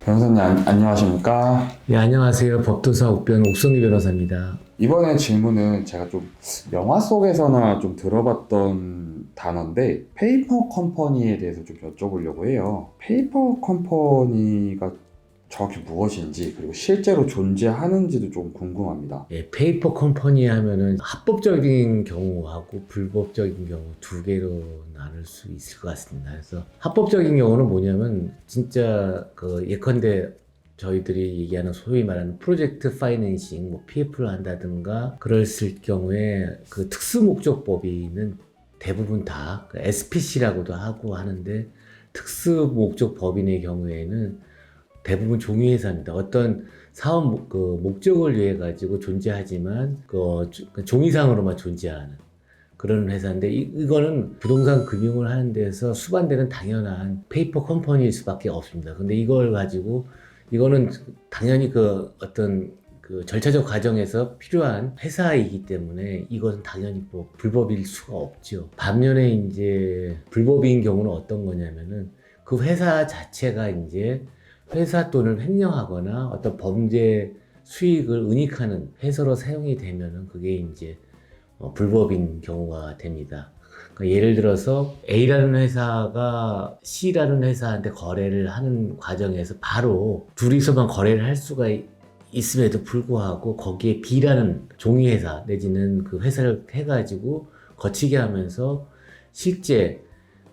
변호사님 안녕하십니까? 네, 안녕하세요. 법도사 옥변 옥성희 변호사입니다. 이번에 질문은 제가 좀 영화 속에서나 좀 들어봤던 단어인데 페이퍼 컴퍼니에 대해서 좀 여쭤보려고 해요. 페이퍼 컴퍼니가 정확히 무엇인지 그리고 실제로 존재하는지도 좀 궁금합니다. 예, 페이퍼 컴퍼니 하면은 합법적인 경우하고 불법적인 경우 두 개로 나눌 수 있을 것 같습니다. 그래서 합법적인 경우는 뭐냐면 진짜 그 예컨대 저희들이 얘기하는 소위 말하는 프로젝트 파이낸싱, 뭐 PF를 한다든가 그랬을 경우에 그 특수목적법인은 대부분 다 SPC라고도 하고 하는데 특수목적법인의 경우에는 대부분 종이회사입니다. 어떤 사업 목적을 위해 가지고 존재하지만 종이상으로만 존재하는 그런 회사인데 이거는 부동산 금융을 하는 데서 수반되는 당연한 페이퍼 컴퍼니일 수밖에 없습니다. 근데 이걸 가지고 이거는 당연히 그 어떤 그 절차적 과정에서 필요한 회사이기 때문에 이것은 당연히 뭐 불법일 수가 없죠. 반면에 이제 불법인 경우는 어떤 거냐면은 그 회사 자체가 이제 회사 돈을 횡령하거나 어떤 범죄 수익을 은닉하는 회사로 사용이 되면은 그게 이제 불법인 경우가 됩니다. 그러니까 예를 들어서 A라는 회사가 C라는 회사한테 거래를 하는 과정에서 바로 둘이서만 거래를 할 수가 있음에도 불구하고 거기에 B라는 종이회사 내지는 그 회사를 해가지고 거치게 하면서 실제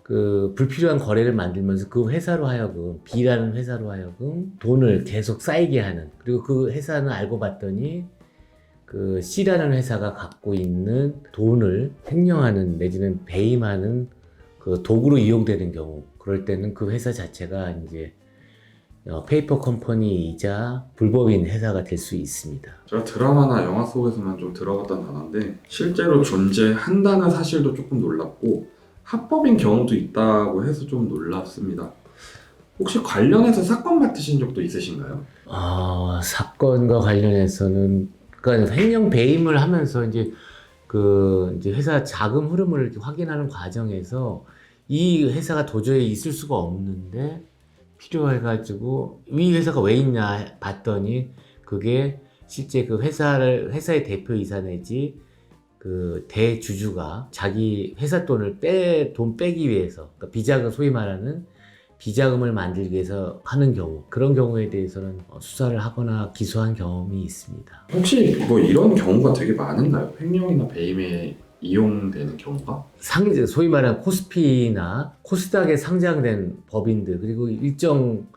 그 불필요한 거래를 만들면서 그 회사로 하여금 B라는 회사로 하여금 돈을 계속 쌓이게 하는, 그리고 그 회사는 알고 봤더니 그 C라는 회사가 갖고 있는 돈을 횡령하는 내지는 배임하는 그 도구로 이용되는 경우, 그럴 때는 그 회사 자체가 이제 페이퍼 컴퍼니이자 불법인 회사가 될 수 있습니다. 제가 드라마나 영화 속에서만 좀 들어봤던 단어인데 실제로 존재한다는 사실도 조금 놀랍고 합법인 경우도 있다고 해서 좀 놀랍습니다. 혹시 관련해서 사건 맡으신 적도 있으신가요? 사건과 관련해서는 그러니까 횡령 배임을 하면서 이제 회사 자금 흐름을 이렇게 확인하는 과정에서 이 회사가 도저히 있을 수가 없는데 필요해가지고 이 회사가 왜 있냐 봤더니 그게 실제 그 회사의 대표이사 내지 그 대주주가 자기 회사 돈을 돈 빼기 위해서, 그러니까 비자금, 소위 말하는 비자금을 만들기 위해서 하는 경우, 그런 경우에 대해서는 수사를 하거나 기소한 경험이 있습니다. 혹시 뭐 이런 경우가 되게 많은가요? 횡령이나 배임에 이용되는 경우가? 소위 말하는 코스피나 코스닥에 상장된 법인들, 그리고 일정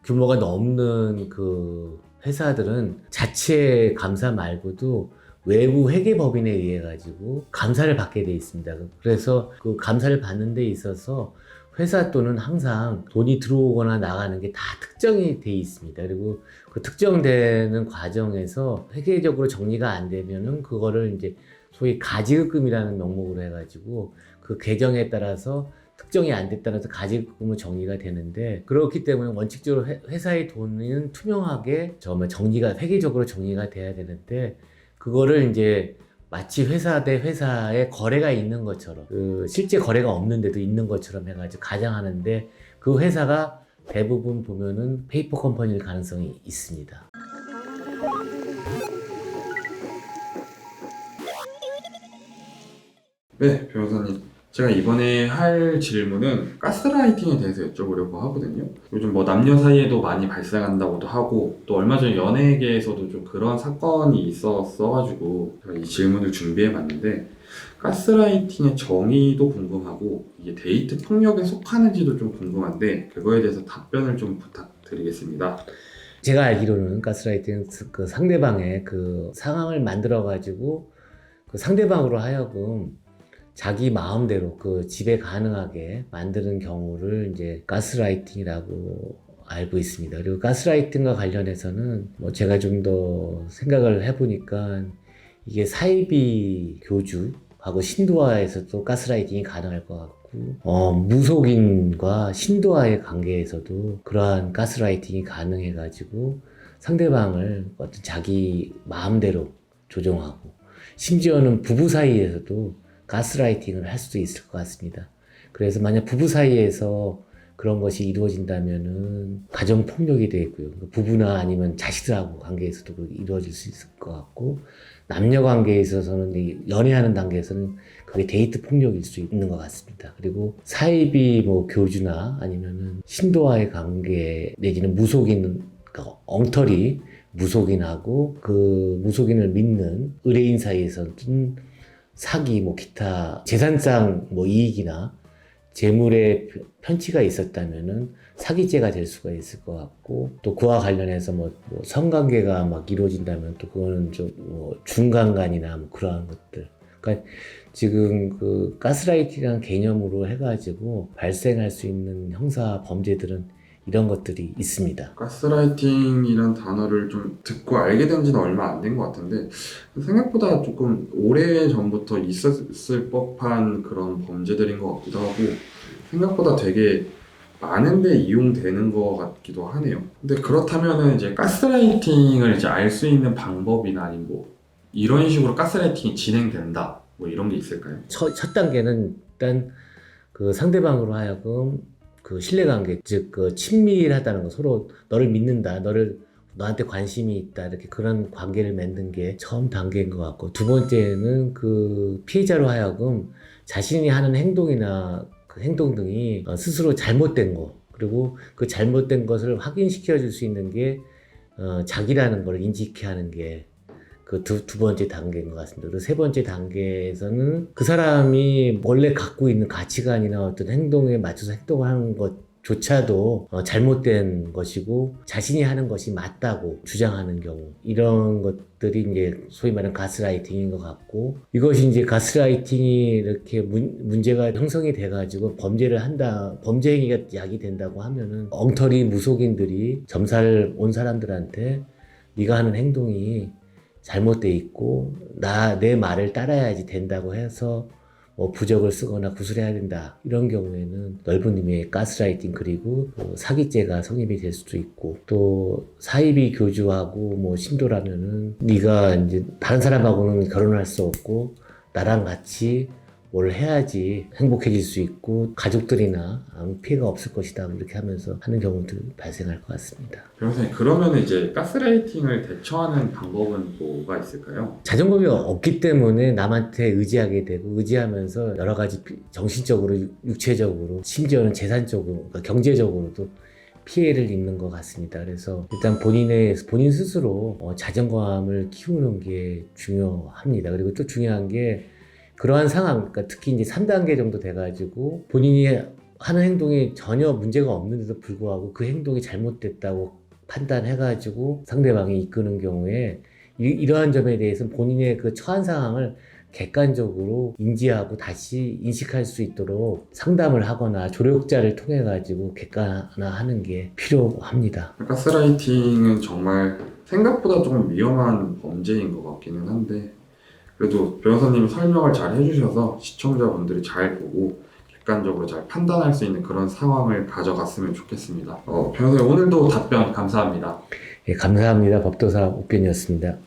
규모가 넘는 그 회사들은 자체 감사 말고도 외부 회계법인에 의해 가지고 감사를 받게 돼 있습니다. 그래서 그 감사를 받는 데 있어서 회사 돈은 항상 돈이 들어오거나 나가는 게 다 특정이 돼 있습니다. 그리고 그 특정되는 과정에서 회계적으로 정리가 안 되면은 그거를 이제 소위 가지급금이라는 명목으로 해가지고 그 계정에 따라서 특정이 안 됐다는 가지급금으로 정리가 되는데, 그렇기 때문에 원칙적으로 회사의 돈은 투명하게 회계적으로 정리가 돼야 되는데, 그거를 이제 마치 회사 대 회사의 거래가 있는 것처럼, 그 실제 거래가 없는데도 있는 것처럼 해가지고 가장하는데, 그 회사가 대부분 보면은 페이퍼 컴퍼니일 가능성이 있습니다. 네, 변호사님. 제가 이번에 할 질문은 가스라이팅에 대해서 여쭤보려고 하거든요. 요즘 뭐 남녀 사이에도 많이 발생한다고도 하고 또 얼마 전에 연예계에서도 좀 그런 사건이 있었어가지고 제가 이 질문을 준비해봤는데 가스라이팅의 정의도 궁금하고 이게 데이트 폭력에 속하는지도 좀 궁금한데 그거에 대해서 답변을 좀 부탁드리겠습니다. 제가 알기로는 가스라이팅은 그 상대방의 그 상황을 만들어가지고 그 상대방으로 하여금 자기 마음대로 그 지배 가능하게 만드는 경우를 이제 가스라이팅이라고 알고 있습니다. 그리고 가스라이팅과 관련해서는 뭐 제가 좀 더 생각을 해보니까 이게 사이비 교주하고 신도와에서도 가스라이팅이 가능할 것 같고, 무속인과 신도와의 관계에서도 그러한 가스라이팅이 가능해가지고 상대방을 어떤 자기 마음대로 조종하고, 심지어는 부부 사이에서도 가스라이팅을 할 수도 있을 것 같습니다. 그래서 만약 부부 사이에서 그런 것이 이루어진다면은 가정 폭력이 되고요. 부부나 아니면 자식들하고 관계에서도 그렇게 이루어질 수 있을 것 같고, 남녀 관계에 있어서는 이 연애하는 단계에서는 그게 데이트 폭력일 수 있는 것 같습니다. 그리고 사이비 뭐 교주나 아니면은 신도와의 관계 내지는 무속인, 그러니까 엉터리 무속인하고 그 무속인을 믿는 의뢰인 사이에서는 사기, 뭐 기타 재산상 뭐 이익이나 재물의 편취가 있었다면은 사기죄가 될 수가 있을 것 같고, 또 그와 관련해서 뭐 성관계가 막 이루어진다면 또 그거는 좀 뭐 중간간이나 뭐 그러한 것들. 그러니까 지금 그 가스라이팅이라는 개념으로 해가지고 발생할 수 있는 형사 범죄들은 이런 것들이 있습니다. 가스라이팅이란 단어를 좀 듣고 알게 된 지는 얼마 안 된 것 같은데 생각보다 조금 오래 전부터 있었을 법한 그런 범죄들인 것 같기도 하고 생각보다 되게 많은데 이용되는 것 같기도 하네요. 근데 그렇다면은 이제 가스라이팅을 이제 알 수 있는 방법이나 아니면 뭐 이런 식으로 가스라이팅이 진행된다 뭐 이런 게 있을까요? 첫 단계는 일단 그 상대방으로 하여금 그 신뢰관계, 즉 그 친밀하다는 거, 서로 너를 믿는다, 너한테 관심이 있다, 이렇게 그런 관계를 맺는 게 처음 단계인 것 같고, 두 번째는 그 피해자로 하여금 자신이 하는 행동이나 그 행동 등이 스스로 잘못된 거, 그리고 그 잘못된 것을 확인시켜 줄 수 있는 게 자기라는 걸 인지케 하는 게 그 두 번째 단계인 것 같습니다. 그리고 세 번째 단계에서는 그 사람이 원래 갖고 있는 가치관이나 어떤 행동에 맞춰서 행동을 하는 것조차도 잘못된 것이고 자신이 하는 것이 맞다고 주장하는 경우, 이런 것들이 이제 소위 말하는 가스라이팅인 것 같고, 이것이 이제 가스라이팅이 이렇게 문제가 형성이 돼가지고 범죄를 한다, 범죄 행위가 야기된다고 하면은 엉터리 무속인들이 점살 온 사람들한테 네가 하는 행동이 잘못돼 있고 내 말을 따라야지 된다고 해서 뭐 부적을 쓰거나 구술해야 된다, 이런 경우에는 넓은 의미의 가스라이팅, 그리고 사기죄가 성립이 될 수도 있고, 또 사이비 교주하고 뭐 신도라면은 네가 이제 다른 사람하고는 결혼할 수 없고 나랑 같이 뭘 해야지 행복해질 수 있고 가족들이나 아무 피해가 없을 것이다, 이렇게 하면서 하는 경우도 발생할 것 같습니다. 변호사님, 그러면 이제 가스라이팅을 대처하는 방법은 뭐가 있을까요? 자존감이 없기 때문에 남한테 의지하게 되고, 의지하면서 여러 가지 정신적으로, 육체적으로, 심지어는 재산적으로, 그러니까 경제적으로도 피해를 입는 것 같습니다. 그래서 일단 본인 스스로 자존감을 키우는 게 중요합니다. 그리고 또 중요한 게 그러한 상황, 그러니까 특히 이제 3단계 정도 돼가지고 본인이 하는 행동이 전혀 문제가 없는데도 불구하고 그 행동이 잘못됐다고 판단해가지고 상대방이 이끄는 경우에 이러한 점에 대해서는 본인의 그 처한 상황을 객관적으로 인지하고 다시 인식할 수 있도록 상담을 하거나 조력자를 통해 가지고 객관화하는 게 필요합니다. 가스라이팅은 정말 생각보다 조금 위험한 범죄인 것 같기는 한데 그래도 변호사님이 설명을 잘 해주셔서 시청자분들이 잘 보고 객관적으로 잘 판단할 수 있는 그런 상황을 가져갔으면 좋겠습니다. 변호사님, 오늘도 답변 감사합니다. 예, 감사합니다. 법도사 옥변이었습니다.